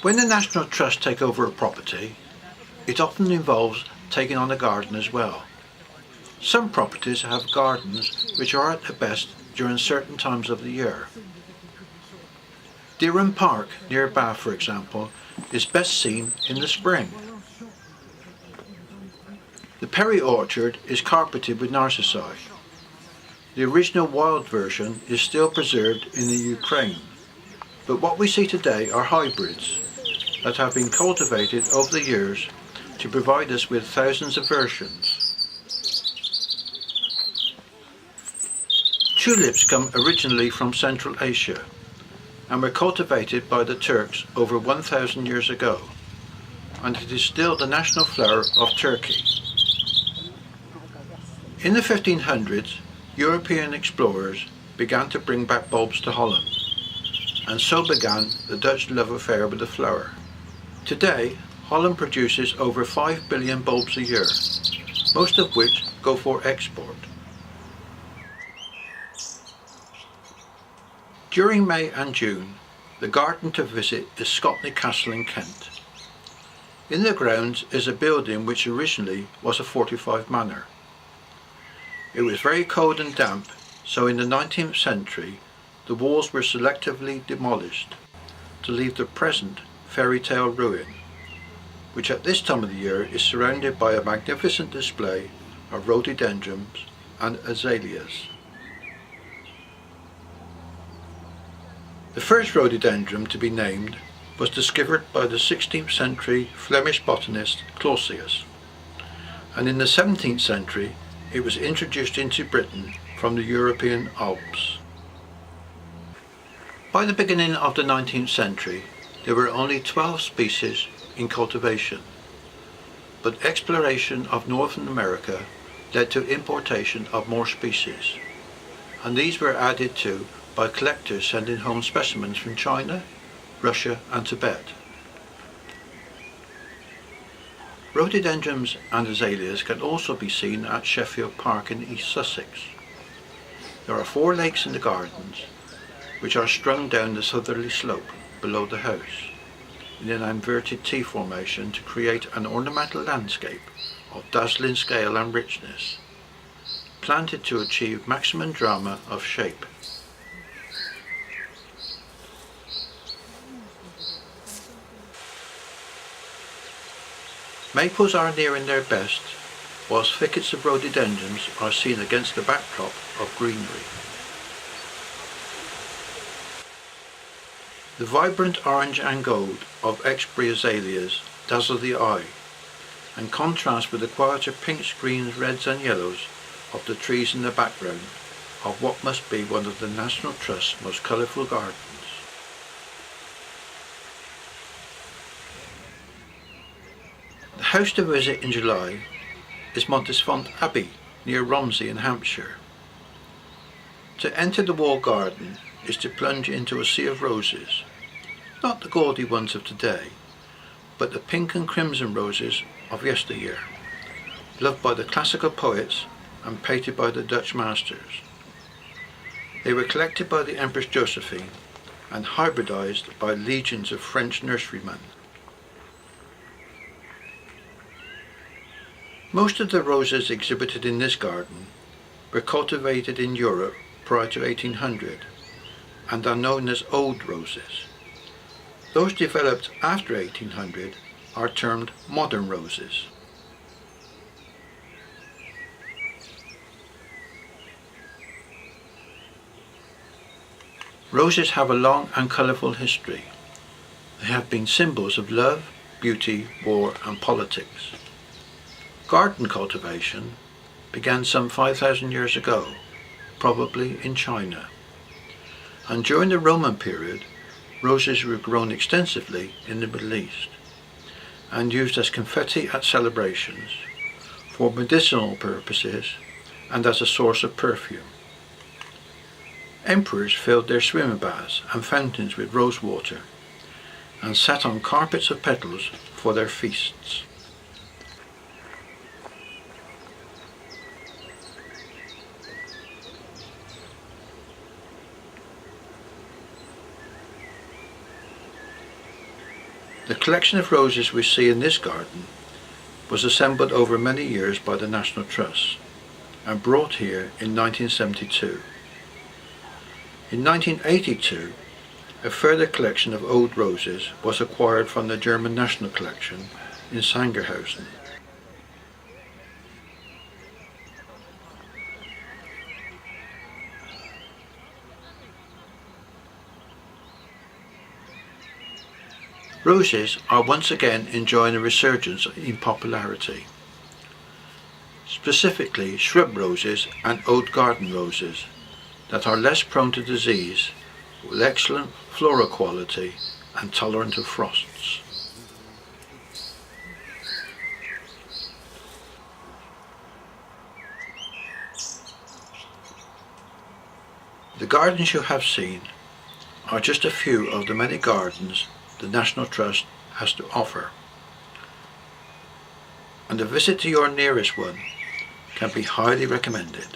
When the National Trust take over a property, it often involves taking on a garden as well. Some properties have gardens which are at their best during certain times of the year. Dereham Park near Bath, for example, is best seen in the spring. The Perry Orchard is carpeted with narcissi. The original wild version is still preserved in the Ukraine, but what we see today are hybrids that have been cultivated over the years to provide us with thousands of versions. Tulips come originally from Central Asia and were cultivated by the Turks over 1,000 years ago, and it is still the national flower of Turkey. In the 1500s, European explorers began to bring back bulbs to Holland, and so began the Dutch love affair with the flower. Today, Holland produces over 5 billion bulbs a year, most of which go for export. During May and June, the garden to visit is Scotney Castle in Kent. In the grounds is a building which originally was a fortified manor. It was very cold and damp, so in the 19th century the walls were selectively demolished to leave the present fairy tale ruin, which at this time of the year is surrounded by a magnificent display of rhododendrons and azaleas. The first rhododendron to be named was discovered by the 16th century Flemish botanist Clausius, and in the 17th century it was introduced into Britain from the European Alps. By the beginning of the 19th century, there were only 12 species in cultivation, but exploration of Northern America led to importation of more species, and these were added to by collectors sending home specimens from China, Russia and Tibet. Rhododendrons and azaleas can also be seen at Sheffield Park in East Sussex. There are 4 lakes in the gardens, which are strung down the southerly slope below the house in an inverted T formation to create an ornamental landscape of dazzling scale and richness, planted to achieve maximum drama of shape. Maples are nearing their best, whilst thickets of rhododendrons are seen against the backdrop of greenery. The vibrant orange and gold of Exbury azaleas dazzle the eye and contrast with the quieter pinks, greens, reds and yellows of the trees in the background of what must be one of the National Trust's most colourful gardens. The house to visit in July is Montesfont Abbey near Romsey in Hampshire. To enter the walled garden is to plunge into a sea of roses, not the gaudy ones of today, but the pink and crimson roses of yesteryear, loved by the classical poets and painted by the Dutch masters. They were collected by the Empress Josephine and hybridized by legions of French nurserymen. Most of the roses exhibited in this garden were cultivated in Europe prior to 1800 and are known as old roses. Those developed after 1800 are termed modern roses. Roses have a long and colourful history. They have been symbols of love, beauty, war and politics. Garden cultivation began some 5,000 years ago, probably in China, and during the Roman period roses were grown extensively in the Middle East and used as confetti at celebrations, for medicinal purposes and as a source of perfume. Emperors filled their swimming baths and fountains with rose water and sat on carpets of petals for their feasts. The collection of roses we see in this garden was assembled over many years by the National Trust and brought here in 1972. In 1982, a further collection of old roses was acquired from the German National Collection in Sangerhausen. Roses are once again enjoying a resurgence in popularity. Specifically shrub roses and old garden roses that are less prone to disease, with excellent floral quality and tolerant of frosts. The gardens you have seen are just a few of the many gardens the National Trust has to offer, and a visit to your nearest one can be highly recommended.